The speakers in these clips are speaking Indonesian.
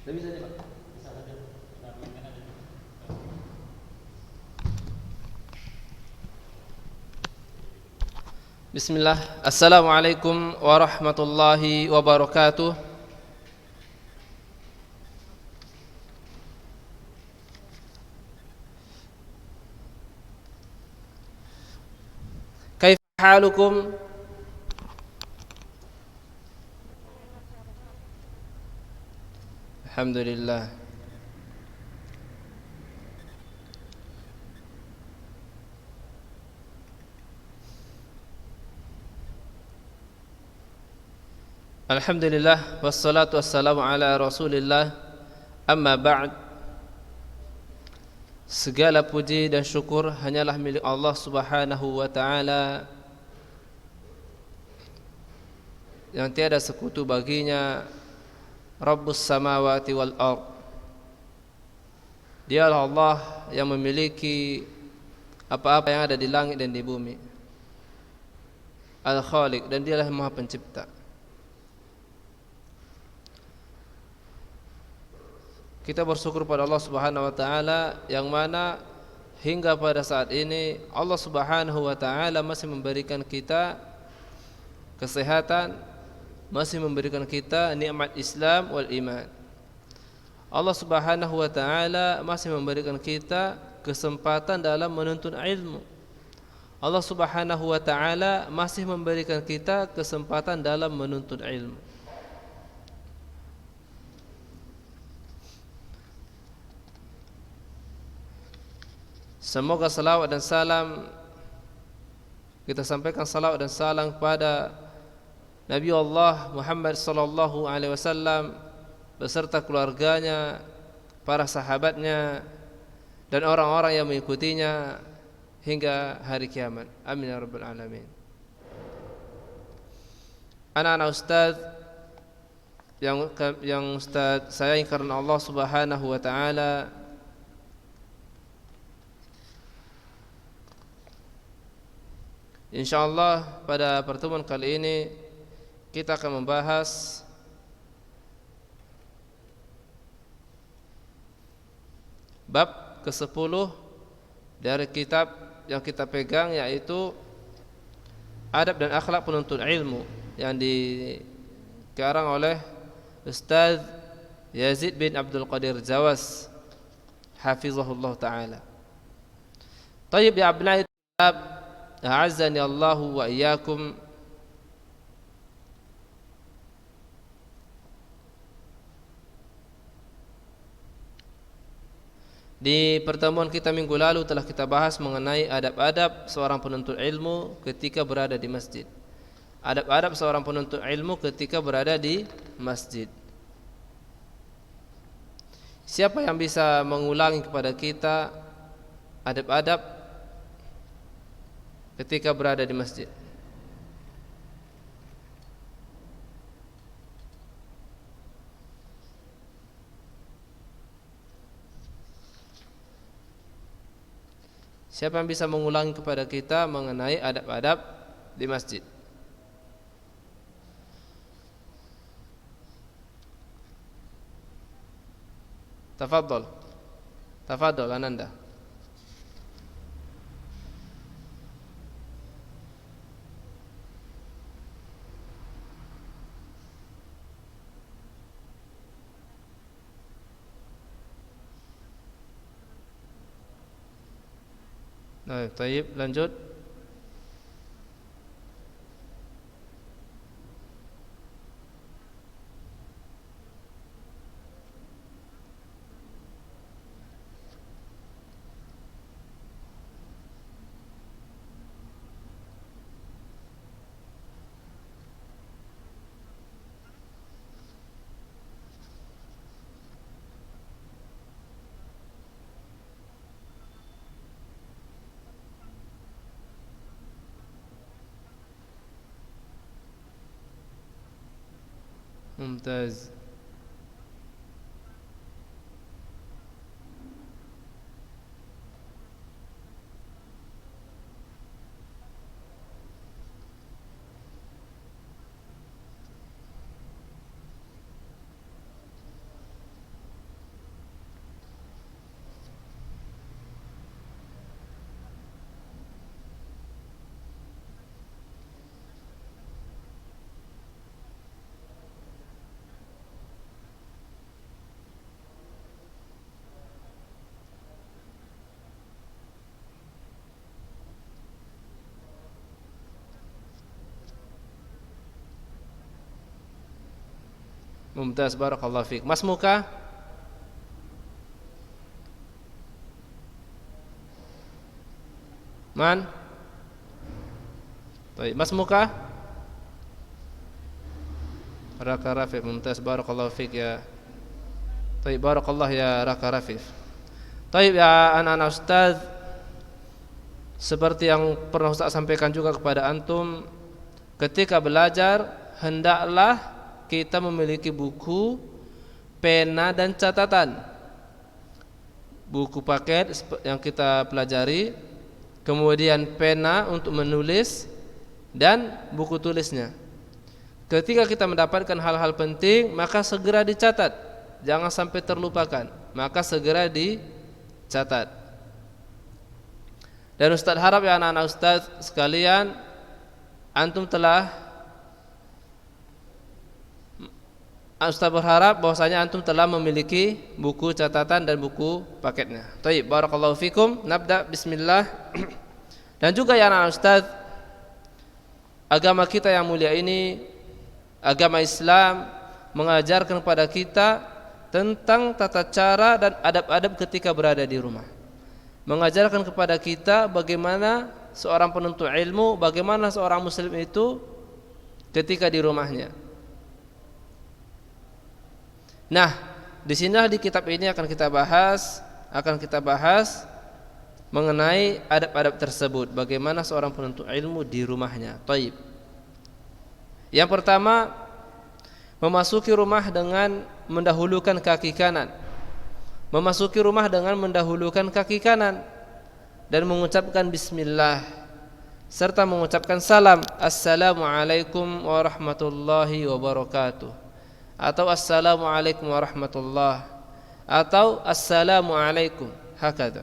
Lebih saja Pak. Bisa saja. Kita mainkan aja. Bismillah. Assalamualaikum warahmatullahi wabarakatuh. Kaifa halukum? Alhamdulillah. Alhamdulillah wassalatu wassalamu ala Rasulillah. Amma ba'd. Segala puji dan syukur hanyalah milik Allah Subhanahu wa taala yang tiada sekutu baginya, Rabbus samawati wal ard. Dialah Allah yang memiliki apa-apa yang ada di langit dan di bumi. Al-Khaliq, dan dialah Maha Pencipta. Kita bersyukur pada Allah Subhanahu wa taala yang mana hingga pada saat ini Allah Subhanahu wa taala masih memberikan kita kesehatan, masih memberikan kita nikmat Islam wal iman. Allah Subhanahu wa taala masih memberikan kita kesempatan dalam menuntut ilmu. Allah Subhanahu wa taala masih memberikan kita kesempatan dalam menuntut ilmu. Semoga salawat dan salam, kita sampaikan salawat dan salam kepada Nabi Allah Muhammad sallallahu alaihi wasallam beserta keluarganya, para sahabatnya, dan orang-orang yang mengikutinya hingga hari kiamat. Amin ya rabbal alamin. Anak-anak ustaz yang ustaz sayang karena Allah Subhanahu wa taala, insyaallah pada pertemuan kali ini kita akan membahas bab ke-10 dari kitab yang kita pegang, yaitu adab dan akhlak penuntut ilmu yang dikarang oleh Ustaz Yazid bin Abdul Qadir Jawas hafizahullah taala. Tayyib ya abnai talab, a'azzani Allahu wa iyyakum. Di pertemuan kita minggu lalu telah kita bahas mengenai adab-adab seorang penuntut ilmu ketika berada di masjid. Adab-adab seorang penuntut ilmu ketika berada di masjid. Siapa yang bisa mengulangi kepada kita adab-adab ketika berada di masjid? Siapa yang bisa mengulangi kepada kita mengenai adab-adab di masjid? Tafadhol. Tafadhol Ananda. Nah, baik, lanjut. Mumtaz. Mumtaz, barakallahu fiik. Mas Muka? Man? Baik, Mas Muka? Raka Rafif, mumtaz, barakallahu fiik ya. Baik, barakallah ya Raka Rafif. Baik ya anak-anak Ustaz, seperti yang pernah Ustaz sampaikan juga kepada antum, ketika belajar hendaklah kita memiliki buku, pena dan catatan. Buku paket yang kita pelajari, kemudian pena untuk menulis dan buku tulisnya. Ketika kita mendapatkan hal-hal penting, maka segera dicatat, jangan sampai terlupakan, maka segera dicatat. Dan Ustaz harap ya anak-anak Ustaz sekalian, Ustaz berharap bahwasanya antum telah memiliki buku catatan dan buku paketnya. Baik, barakallahu fikum. Nabda, bismillah. Dan juga ya anak-anak Ustaz, agama kita yang mulia ini, agama Islam, mengajarkan kepada kita tentang tata cara dan adab-adab ketika berada di rumah. Mengajarkan kepada kita bagaimana seorang penuntut ilmu, bagaimana seorang muslim itu ketika di rumahnya. Nah, di sini di kitab ini akan kita bahas mengenai adab-adab tersebut, bagaimana seorang penuntut ilmu di rumahnya. Taib. Yang pertama, memasuki rumah dengan mendahulukan kaki kanan. Memasuki rumah dengan mendahulukan kaki kanan dan mengucapkan bismillah serta mengucapkan salam, assalamualaikum warahmatullahi wabarakatuh, atau assalamualaikum warahmatullah, atau assalamualaikum, hakadha.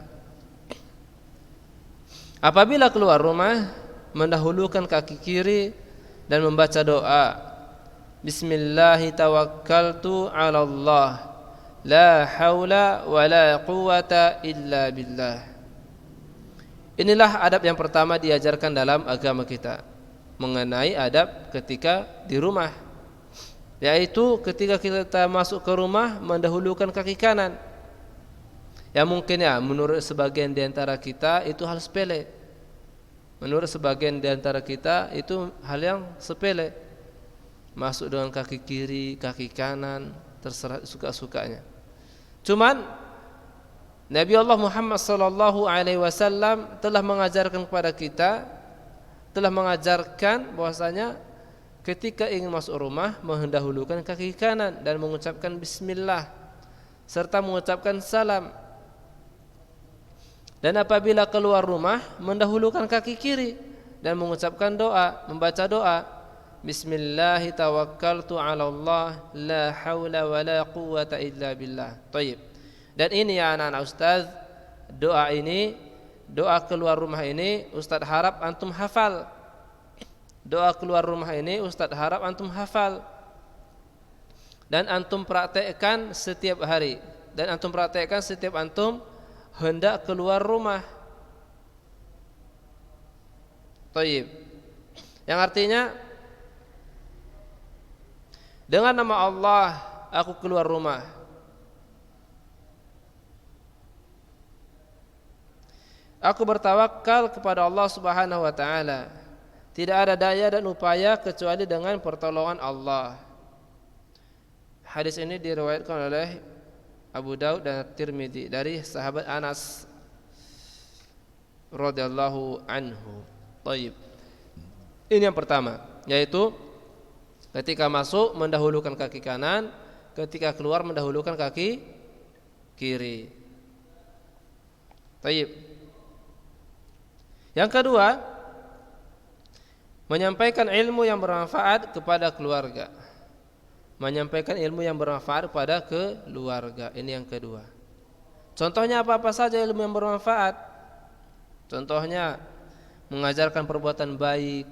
Apabila keluar rumah, mendahulukan kaki kiri dan membaca doa, bismillahi tawakkaltu 'ala Allah, la haula wa la quwata illa billah. Inilah adab yang pertama diajarkan dalam agama kita mengenai adab ketika di rumah, yaitu ketika kita masuk ke rumah mendahulukan kaki kanan. Ya mungkin ya menurut sebagian di antara kita itu hal sepele. Menurut sebagian di antara kita itu hal yang sepele. Masuk dengan kaki kiri, kaki kanan, terserah suka-sukanya. Cuman Nabi Allah Muhammad sallallahu alaihi wasallam telah mengajarkan kepada kita, telah mengajarkan bahwasanya ketika ingin masuk rumah mendahulukan kaki kanan dan mengucapkan bismillah serta mengucapkan salam. Dan apabila keluar rumah mendahulukan kaki kiri dan mengucapkan doa, membaca doa, bismillahi tawakkaltu 'ala Allah, la haula wa la quwwata illa billah. Baik. Dan ini ya anak-anak Ustaz, doa ini, doa keluar rumah ini Ustaz harap antum hafal. Doa keluar rumah ini Ustaz harap antum hafal dan antum praktekkan setiap hari, dan antum praktekkan setiap antum hendak keluar rumah. Baik. Yang artinya, dengan nama Allah aku keluar rumah. Aku bertawakal kepada Allah Subhanahu wa taala. Tidak ada daya dan upaya kecuali dengan pertolongan Allah. Hadis ini diriwayatkan oleh Abu Daud dan Tirmidzi dari sahabat Anas radhiyallahu anhu. Baik. Ini yang pertama, yaitu ketika masuk mendahulukan kaki kanan, ketika keluar mendahulukan kaki kiri. Baik. Yang kedua, menyampaikan ilmu yang bermanfaat kepada keluarga. Menyampaikan ilmu yang bermanfaat kepada keluarga. Ini yang kedua. Contohnya apa-apa saja ilmu yang bermanfaat. Contohnya mengajarkan perbuatan baik,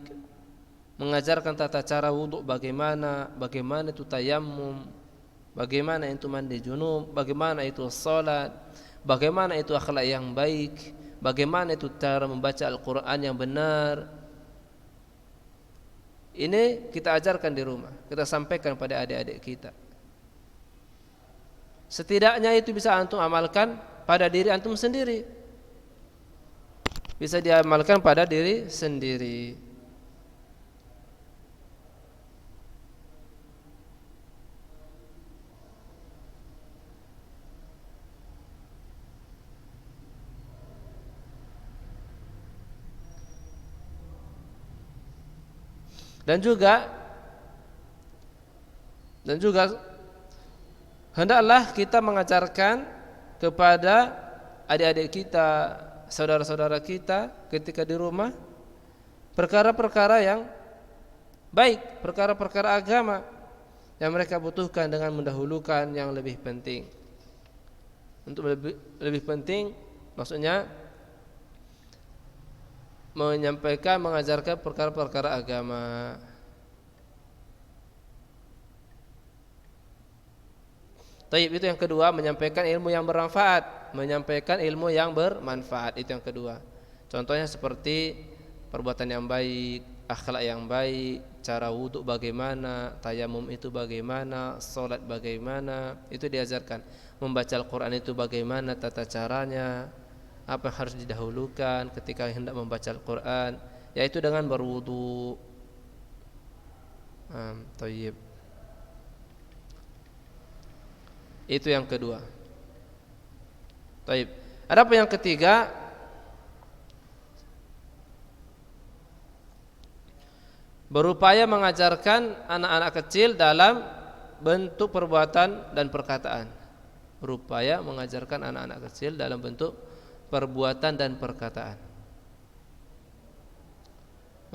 mengajarkan tata cara wudhu bagaimana itu tayammum, bagaimana itu mandi junub, bagaimana itu salat, bagaimana itu akhlak yang baik, bagaimana itu cara membaca Al-Quran yang benar. Ini kita ajarkan di rumah, kita sampaikan pada adik-adik kita. Setidaknya itu bisa antum amalkan pada diri antum sendiri. Bisa diamalkan pada diri sendiri. Dan juga hendaklah kita mengajarkan kepada adik-adik kita, saudara-saudara kita ketika di rumah perkara-perkara yang baik, perkara-perkara agama yang mereka butuhkan dengan mendahulukan yang lebih penting. Untuk lebih penting maksudnya menyampaikan, mengajarkan perkara-perkara agama. Taib, itu yang kedua, menyampaikan ilmu yang bermanfaat. Menyampaikan ilmu yang bermanfaat, itu yang kedua. Contohnya seperti perbuatan yang baik, akhlak yang baik, cara wudhu bagaimana, tayamum itu bagaimana, sholat bagaimana, itu diajarkan. Membaca Al-Quran itu bagaimana tata caranya, apa yang harus didahulukan ketika hendak membaca Al-Quran, yaitu dengan berwudu. Taib. Itu yang kedua. Taib. Adapun yang ketiga, berupaya mengajarkan anak-anak kecil dalam bentuk perbuatan dan perkataan. Berupaya mengajarkan anak-anak kecil dalam bentuk perbuatan dan perkataan.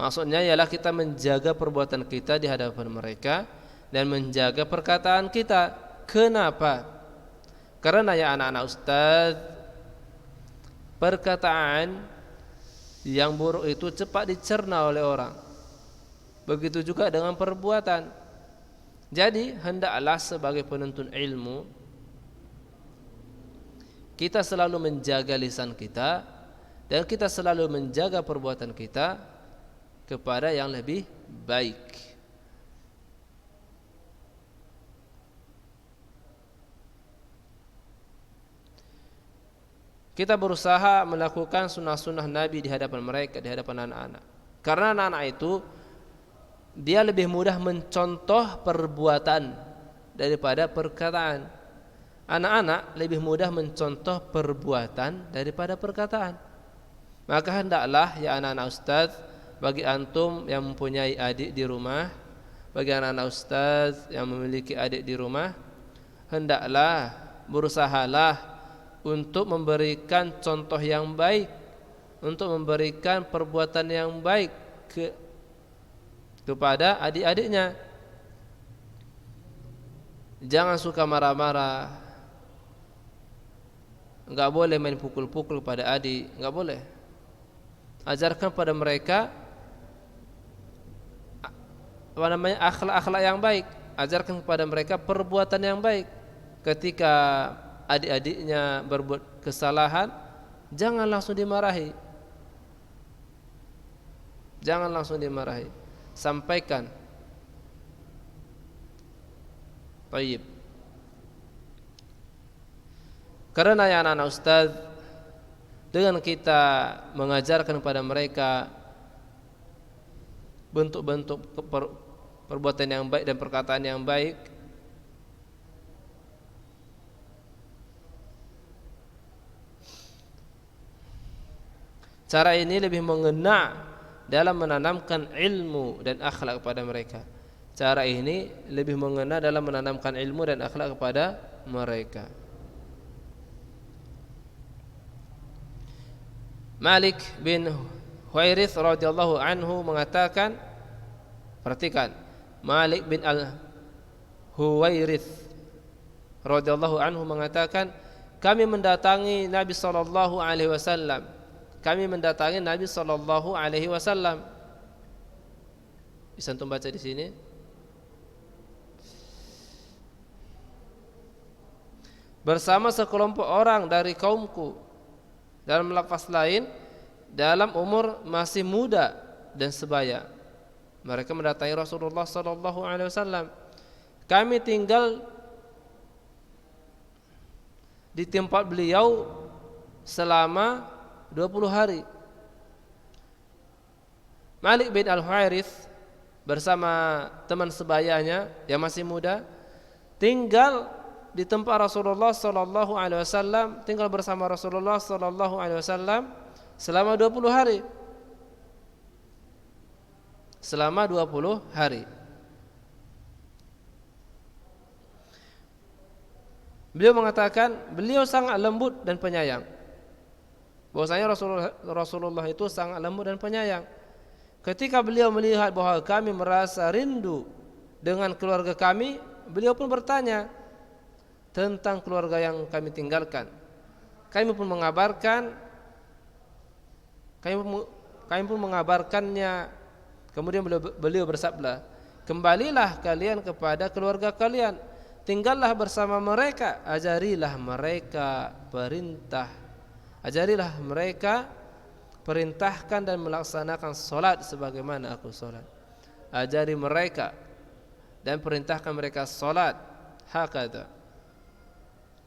Maksudnya ialah kita menjaga perbuatan kita di hadapan mereka dan menjaga perkataan kita. Kenapa? Karena ya anak-anak ustaz, perkataan yang buruk itu cepat dicerna oleh orang. Begitu juga dengan perbuatan. Jadi hendaklah sebagai penuntut ilmu kita selalu menjaga lisan kita dan kita selalu menjaga perbuatan kita kepada yang lebih baik. Kita berusaha melakukan sunnah-sunnah Nabi di hadapan mereka, di hadapan anak-anak. Karena anak-anak itu dia lebih mudah mencontoh perbuatan daripada perkataan. Anak-anak lebih mudah mencontoh perbuatan daripada perkataan. Maka hendaklah ya anak-anak ustaz, bagi antum yang mempunyai adik di rumah, bagi anak-anak ustaz yang memiliki adik di rumah, hendaklah berusahalah untuk memberikan contoh yang baik, untuk memberikan perbuatan yang baik kepada adik-adiknya. Jangan suka marah-marah. Enggak boleh main pukul-pukul pada adik, enggak boleh. Ajarkan pada mereka akhlak-akhlak yang baik. Ajarkan kepada mereka perbuatan yang baik. Ketika adik-adiknya berbuat kesalahan, jangan langsung dimarahi. Jangan langsung dimarahi. Sampaikan. Baik. Karena ya anak-anak ustaz, dengan kita mengajarkan kepada mereka bentuk-bentuk perbuatan yang baik dan perkataan yang baik, cara ini lebih mengena dalam menanamkan ilmu dan akhlak kepada mereka. Cara ini lebih mengena dalam menanamkan ilmu dan akhlak kepada mereka. Malik bin Huwairits radhiyallahu anhu mengatakan, perhatikan, Malik bin Al-Huwairits radhiyallahu anhu mengatakan, kami mendatangi Nabi sallallahu alaihi wasallam. Kami mendatangi Nabi sallallahu alaihi wasallam. Bisa antum baca di sini? Bersama sekelompok orang dari kaumku. Dalam lafaz lain, dalam umur masih muda dan sebaya. Mereka mendatangi Rasulullah sallallahu alaihi wasallam. Kami tinggal di tempat beliau selama 20 hari. Malik bin Al-Huwairits bersama teman sebayanya yang masih muda tinggal di tempat Rasulullah sallallahu alaihi wasallam, tinggal bersama Rasulullah sallallahu alaihi wasallam selama 20 hari. Selama 20 hari. Beliau mengatakan beliau sangat lembut dan penyayang. Bahwasanya Rasulullah itu sangat lembut dan penyayang. Ketika beliau melihat bahwa kami merasa rindu dengan keluarga kami, beliau pun bertanya tentang keluarga yang kami tinggalkan. Kami pun mengabarkannya. Kemudian beliau bersabda, kembalilah kalian kepada keluarga kalian, tinggallah bersama mereka, ajarilah mereka perintahkan dan melaksanakan solat sebagaimana aku solat. Ajari mereka dan perintahkan mereka solat. Hakata,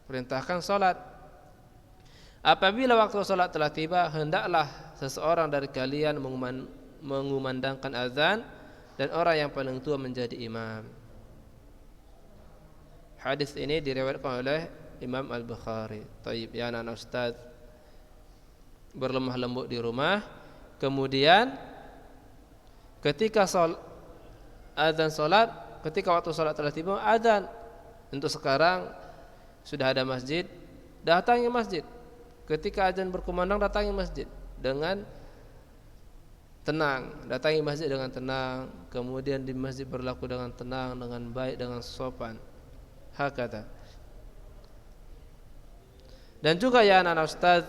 perintahkan solat. Apabila waktu solat telah tiba, hendaklah seseorang dari kalian mengumandangkan azan dan orang yang paling tua menjadi imam. Hadis ini diriwayatkan oleh Imam Al-Bukhari. Taib, ya anak ustaz, berlemah lembut di rumah. Kemudian ketika azan solat, ketika waktu solat telah tiba, azan. Untuk sekarang sudah ada masjid, datangi masjid. Ketika azan berkumandang, datangi masjid dengan tenang. Datangi masjid dengan tenang. Kemudian di masjid berlaku dengan tenang, dengan baik, dengan sopan. Hakata. Dan juga ya anak-anak ustaz,